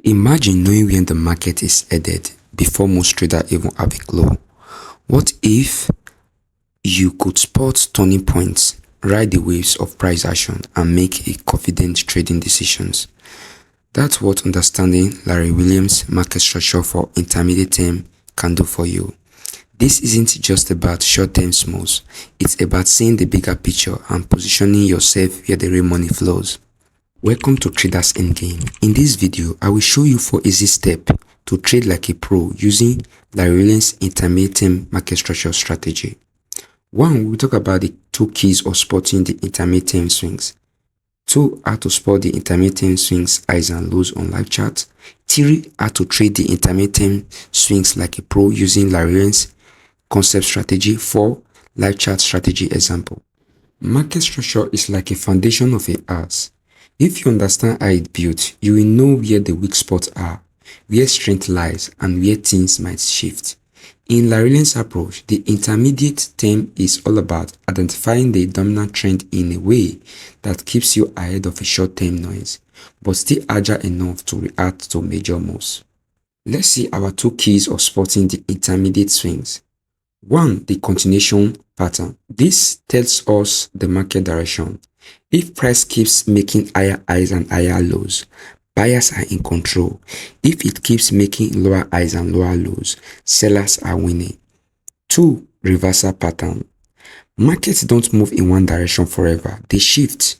Imagine knowing where the market is headed before most traders even have a clue. What if you could spot turning points, ride the waves of price action, and make a confident trading decisions? That's what understanding Larry Williams' market structure for intermediate term can do for you. This isn't just about short-term moves, it's about seeing the bigger picture and positioning yourself where the real money flows. Welcome to Traders Endgame. In this video, I will show you 4 easy steps to trade like a pro using Larry Williams' intermediate term market structure strategy. 1. We talk about the 2 keys of spotting the intermediate term swings. 2. How to spot the intermediate term swings highs and lows on live chart. 3. How to trade the intermediate term swings like a pro using Larry Williams' concept strategy. 4. Live chart strategy example. Market structure is like a foundation of a house. If you understand how it's built, you will know where the weak spots are, where strength lies, and where things might shift. In Larry Williams' approach, the intermediate term is all about identifying the dominant trend in a way that keeps you ahead of a short-term noise, but still agile enough to react to major moves. Let's see our 2 keys of spotting the intermediate swings. 1. The continuation pattern. This tells us the market direction. If price keeps making higher highs and higher lows, buyers are in control. If it keeps making lower highs and lower lows, sellers are winning. 2. Reversal pattern. Markets don't move in one direction forever, they shift.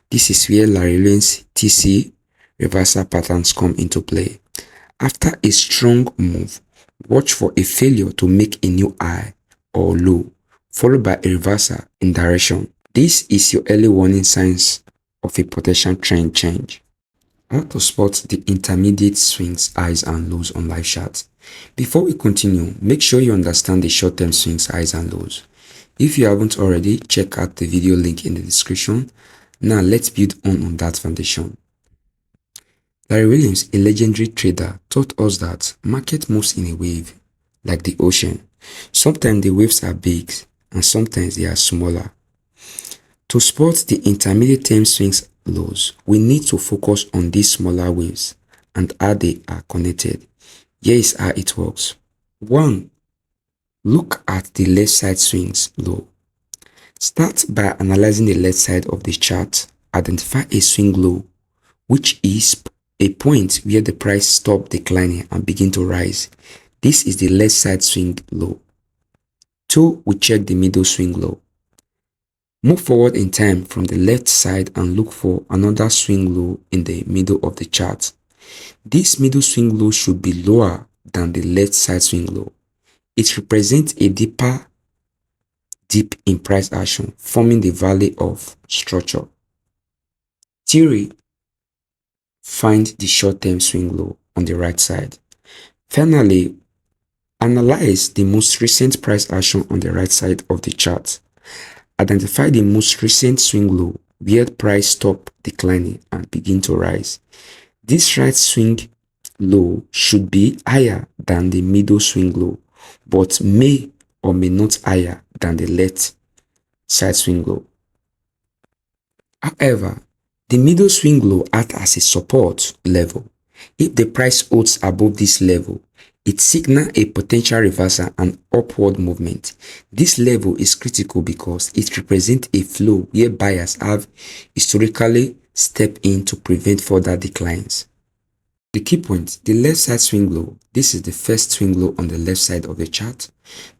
This is where Larry Williams' TC reversal patterns come into play. After a strong move, watch for a failure to make a new high or low, followed by a reversal in direction. This is your early warning signs of a potential trend change. How to spot the intermediate swings, highs and lows on live charts. Before we continue, make sure you understand the short-term swings, highs and lows. If you haven't already, check out the video link in the description. Now let's build on that foundation. Larry Williams, a legendary trader, taught us that market moves in a wave, like the ocean. Sometimes the waves are big and sometimes they are smaller. To spot the intermediate term swings lows, we need to focus on these smaller waves and how they are connected. Here is how it works. 1. Look at the left side swings low. Start by analyzing the left side of the chart. Identify a swing low, which is a point where the price stops declining and begin to rise. This is the left side swing low. 2. We check the middle swing low. Move forward in time from the left side and look for another swing low in the middle of the chart. This middle swing low should be lower than the left side swing low. It represents a deeper dip in price action, forming the valley of structure. 3. Find the short-term swing low on the right side. Finally, analyze the most recent price action on the right side of the chart. Identify the most recent swing low where price stop declining and begin to rise. This right swing low should be higher than the middle swing low, but may or may not higher than the left side swing low. However, the middle swing low acts as a support level. If the price holds above this level, it signals a potential reversal and upward movement. This level is critical because it represents a flow where buyers have historically stepped in to prevent further declines. The key point, the left side swing low. This is the first swing low on the left side of the chart.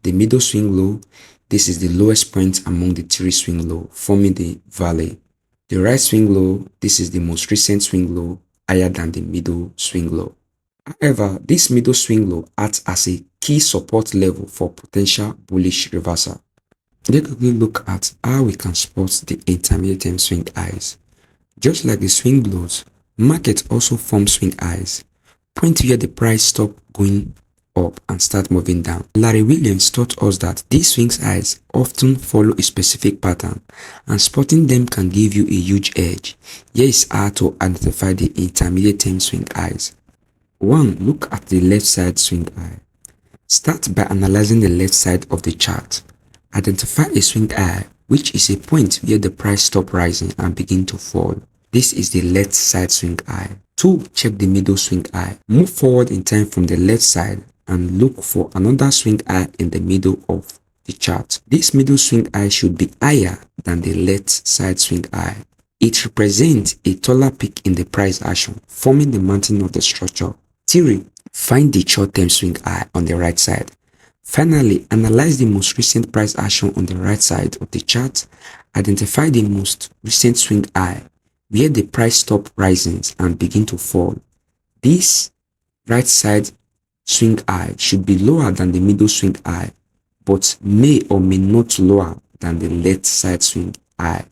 The middle swing low. This is the lowest point among the 3 swing low, forming the valley. The right swing low. This is the most recent swing low, higher than the middle swing low. However, this middle swing low acts as a key support level for potential bullish reversal. Let's quickly look at how we can spot the intermediate term swing highs. Just like the swing lows, market also form swing highs, point where the price stop going up and start moving down. Larry Williams taught us that these swing highs often follow a specific pattern, and spotting them can give you a huge edge. Here is how to identify the intermediate term swing highs. 1. Look at the left side swing high. Start by analyzing the left side of the chart. Identify a swing high, which is a point where the price stops rising and begin to fall. This is the left side swing high. 2. Check the middle swing high. Move forward in time from the left side and look for another swing high in the middle of the chart. This middle swing high should be higher than the left side swing high. It represents a taller peak in the price action, forming the mountain of the structure. 3. Find the short-term swing high on the right side. Finally, analyze the most recent price action on the right side of the chart. Identify the most recent swing high, where the price stop rising and begin to fall. This right side swing high should be lower than the middle swing high, but may or may not lower than the left side swing high.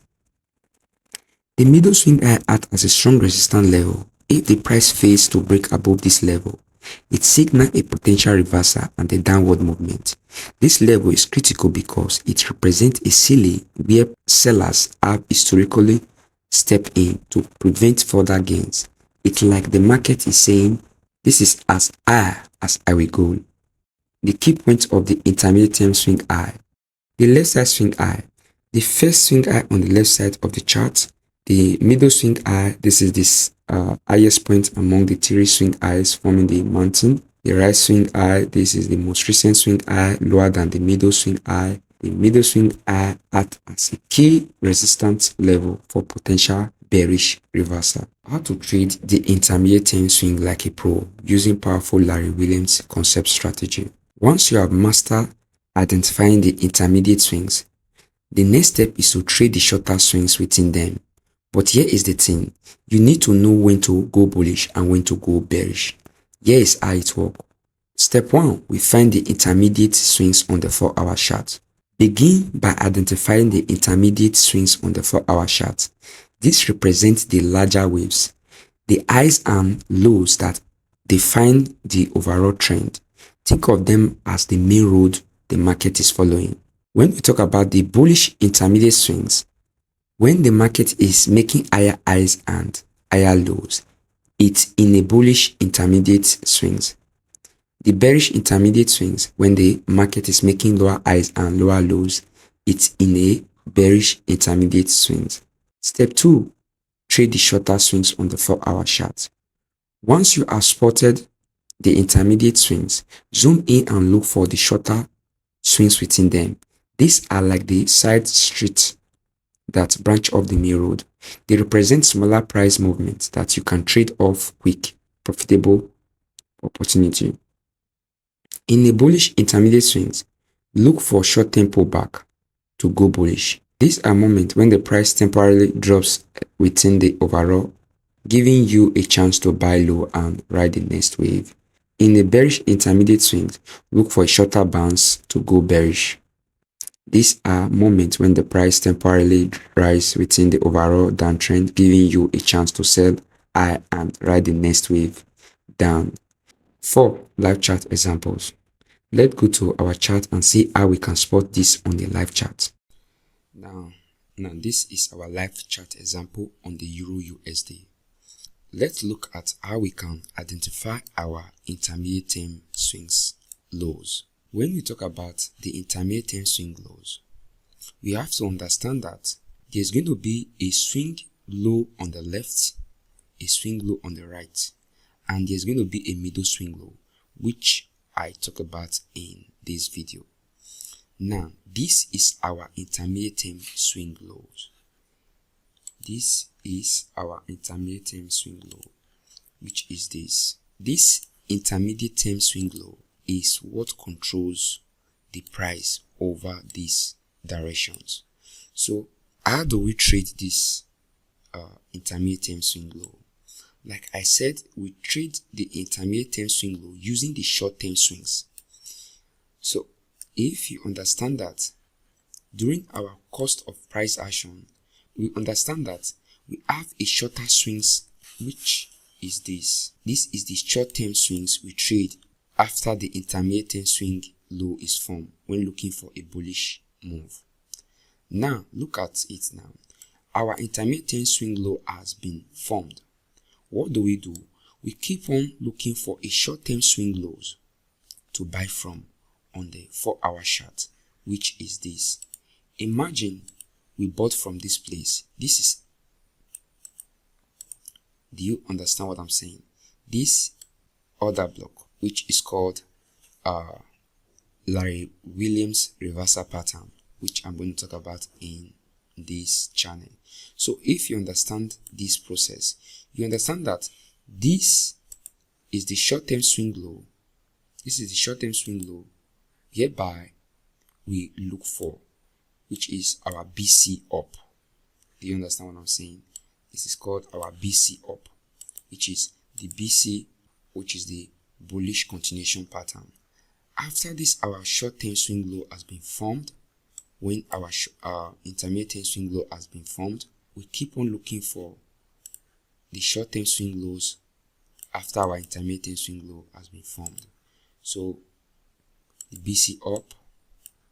The middle swing high acts as a strong resistance level. If the price fails to break above this level, it signals a potential reversal and a downward movement. This level is critical because it represents a ceiling where sellers have historically stepped in to prevent further gains. It's like the market is saying, this is as high as I will go. The key points of the intermediate term swing high. The left side swing high. The first swing high on the left side of the chart. The middle swing high, this is this highest point among the three swing highs forming the mountain. The right swing high, this is the most recent swing high, lower than the middle swing high. The middle swing high acts as a key resistance level for potential bearish reversal. How to trade the intermediate term swing like a pro using powerful Larry Williams concept strategy. Once you have mastered identifying the intermediate swings, the next step is to trade the shorter swings within them. But here is the thing, you need to know when to go bullish and when to go bearish. Here is how it works. Step 1, we find the intermediate swings on the 4-hour chart. Begin by identifying the intermediate swings on the 4-hour chart. This represents the larger waves, the highs and lows that define the overall trend. Think of them as the main road the market is following. When we talk about the bullish intermediate swings, when the market is making higher highs and higher lows, it's in a bullish intermediate swings. The bearish intermediate swings, when the market is making lower highs and lower lows, it's in a bearish intermediate swings. Step 2, trade the shorter swings on the 4-hour chart. Once you have spotted the intermediate swings, zoom in and look for the shorter swings within them. These are like the side streets that branch off the main road. They represent smaller price movements that you can trade off quick, profitable opportunity. In a bullish intermediate swings, look for short-term pullback to go bullish. These are moments when the price temporarily drops within the overall, giving you a chance to buy low and ride the next wave. In a bearish intermediate swings, look for a shorter bounce to go bearish. These are moments when the price temporarily rises within the overall downtrend, giving you a chance to sell high and ride the next wave down. 4 live chart examples. Let's go to our chart and see how we can spot this on the live chart. Now this is our live chart example on the EURUSD. Let's look at how we can identify our intermediate term swings lows. When we talk about the intermediate term swing lows, we have to understand that there's going to be a swing low on the left, a swing low on the right, and there's going to be a middle swing low, which I talk about in this video. Now, this is our intermediate term swing lows. This is our intermediate term swing low, which is this. This intermediate term swing low is what controls the price over these directions. So how do we trade this intermediate term swing low? Like I said, we trade the intermediate term swing low using the short term swings. So if you understand that during our cost of price action, we understand that we have a shorter swings, which is this. This is the short term swings we trade after the intermediate term swing low is formed when looking for a bullish move. Now look at it now. Our intermediate term swing low has been formed. What do? We keep on looking for a short term swing lows to buy from on the 4-hour chart, which is this. Imagine we bought from this place. This Do you understand what I'm saying? This order block, which is called Larry Williams reversal pattern, which I'm going to talk about in this channel. So if you understand this process, you understand that this is the short-term swing low. This is the short-term swing low whereby we look for, which is our BC up. Do you understand what I'm saying? This is called our BC up, which is the BC, which is the bullish continuation pattern. After this, our short-term swing low has been formed. When our intermediate swing low has been formed, we keep on looking for the short-term swing lows after our intermediate swing low has been formed. So the BC up,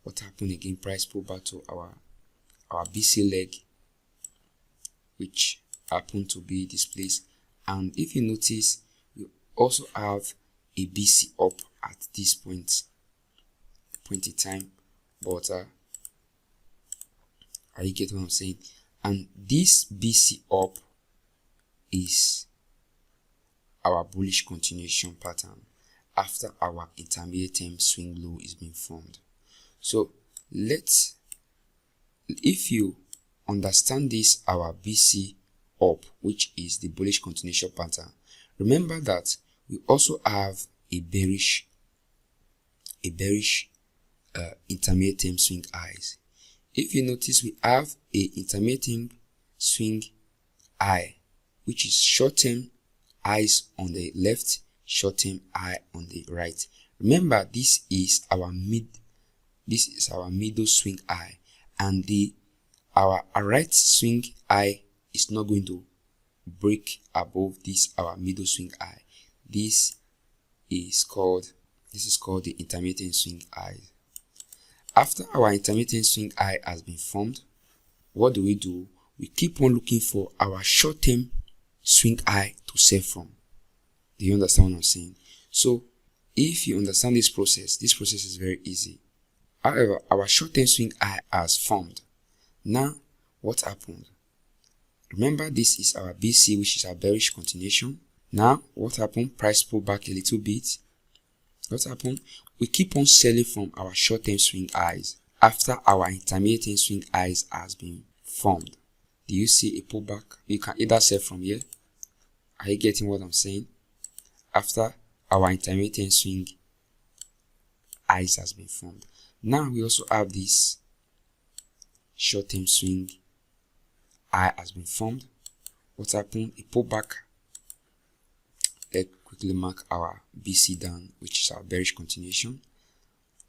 what happened again? Price pull back to our BC leg, which happened to be this place. And if you notice, we also have a BC up at this point in time. But are you getting what I'm saying? And this BC up is our bullish continuation pattern after our intermediate term swing low is being formed. So if you understand this, our BC up, which is the bullish continuation pattern, remember that we also have a bearish intermediate term swing highs. If you notice, we have a intermediate term swing high, which is short-term highs on the left, short-term high on the right. Remember, this is our middle swing high, and our right swing high is not going to break above this our middle swing high. This is called the intermediate swing high. After our intermediate swing high has been formed, what do? We keep on looking for our short-term swing high to sell from. Do you understand what I'm saying? So if you understand this process is very easy. However, our short-term swing high has formed. Now, what happened? Remember, this is our BC, which is our bearish continuation. Now, what happened? Price pull back a little bit. What happened? We keep on selling from our short-term swing highs after our intermediate swing highs has been formed. Do you see a pullback? You can either sell from here. Are you getting what I'm saying? After our intermediate swing highs has been formed. Now we also have this short-term swing high has been formed. What happened? A pullback. Let's quickly mark our BC down, which is our bearish continuation.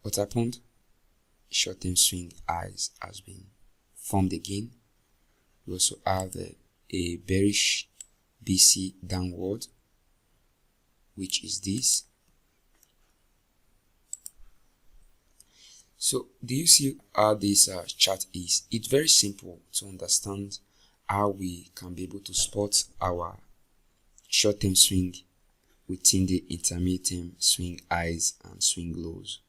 What happened? Short-term swing highs has been formed again. We also have a bearish BC downward, which is this. So do you see how this chart is? It's very simple to understand how we can be able to spot our short-term swing within the intermediate swing highs and swing lows.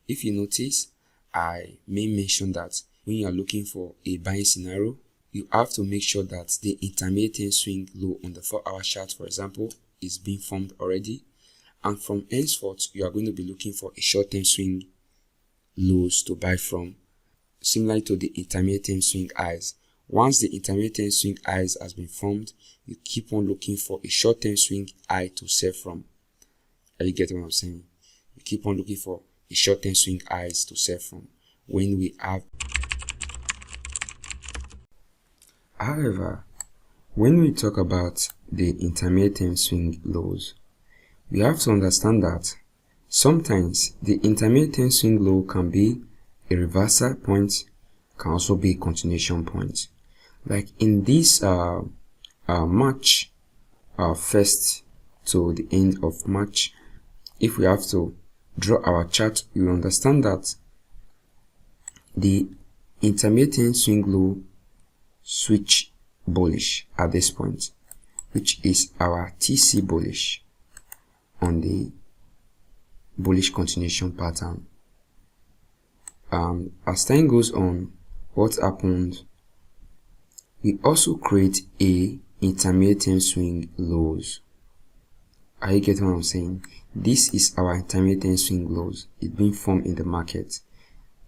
If you notice, I may mention that when you are looking for a buying scenario, you have to make sure that the intermediate swing low on the 4-hour chart, for example, is being formed already. And from henceforth, you are going to be looking for a short-term swing lows to buy from, similar to the intermediate swing highs. Once the intermediate swing highs has been formed, you keep on looking for a short-term swing high to sell from. Are you getting what I'm saying? You keep on looking for a short-term swing highs to sell from when we have. However, when we talk about the intermediate swing lows, we have to understand that sometimes the intermediate swing low can be a reversal point, can also be a continuation point. Like in this March 1st to the end of March, if we have to draw our chart, you understand that the intermediate swing low switch bullish at this point, which is our TC bullish on the bullish continuation pattern. As time goes on, what happened? We also create a intermediate swing lows. Are you getting what I'm saying? This is our intermediate swing lows. It's being formed in the market.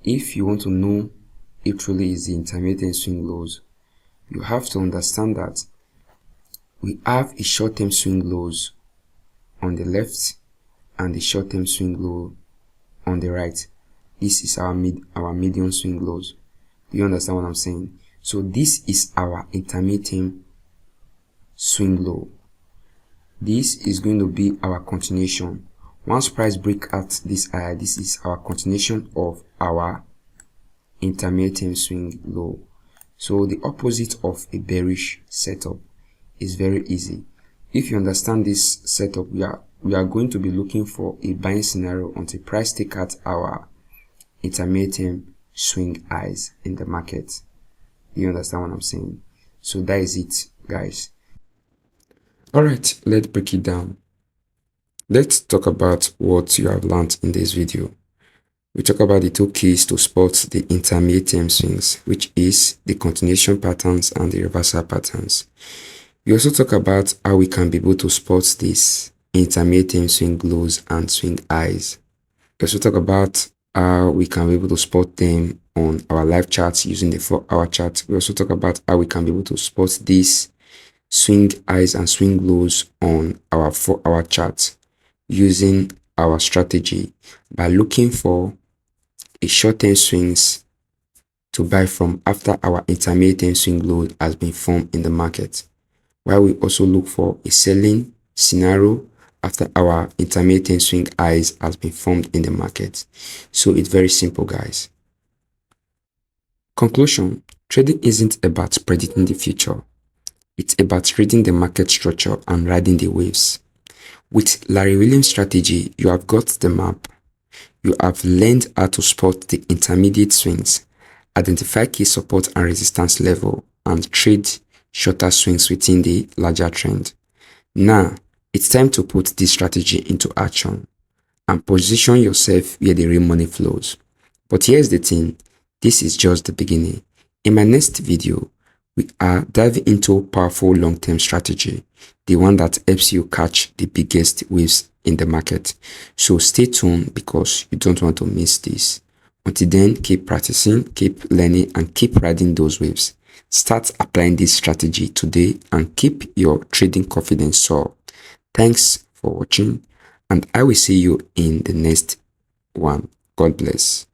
If you want to know it truly is the intermediate swing lows, you have to understand that we have a short-term swing lows on the left and the short-term swing low on the right. This is our medium swing lows. Do you understand what I'm saying? So this is our intermediate swing low. This is going to be our continuation. Once price break out this high, this is our continuation of our intermediate swing low. So the opposite of a bearish setup is very easy. If you understand this setup, we are going to be looking for a buying scenario until price take out our intermediate swing highs in the market. You understand what I'm saying? So that is it, guys. Alright, let's break it down. Let's talk about what you have learned in this video. We talk about the two keys to spot the intermediate swings, which is the continuation patterns and the reversal patterns. We also talk about how we can be able to spot these intermediate swing lows and swing highs. We also talk about how we can be able to spot them on our live charts using the 4-hour chart. We also talk about how we can be able to spot these swing highs and swing lows on our 4-hour chart using our strategy by looking for a short-term swings to buy from after our intermediate swing low has been formed in the market, while we also look for a selling scenario after our intermediate swing highs has been formed in the market. So it's very simple, guys. Conclusion: trading isn't about predicting the future. It's about reading the market structure and riding the waves. With Larry Williams' strategy, you have got the map. You have learned how to spot the intermediate swings, identify key support and resistance level, and trade shorter swings within the larger trend. Now, it's time to put this strategy into action and position yourself where the real money flows. But here's the thing, this is just the beginning. In my next video, we are diving into powerful long-term strategy, the one that helps you catch the biggest waves in the market. So stay tuned because you don't want to miss this. Until then, keep practicing, keep learning, and keep riding those waves. Start applying this strategy today and keep your trading confidence soar. Thanks for watching, and I will see you in the next one. God bless.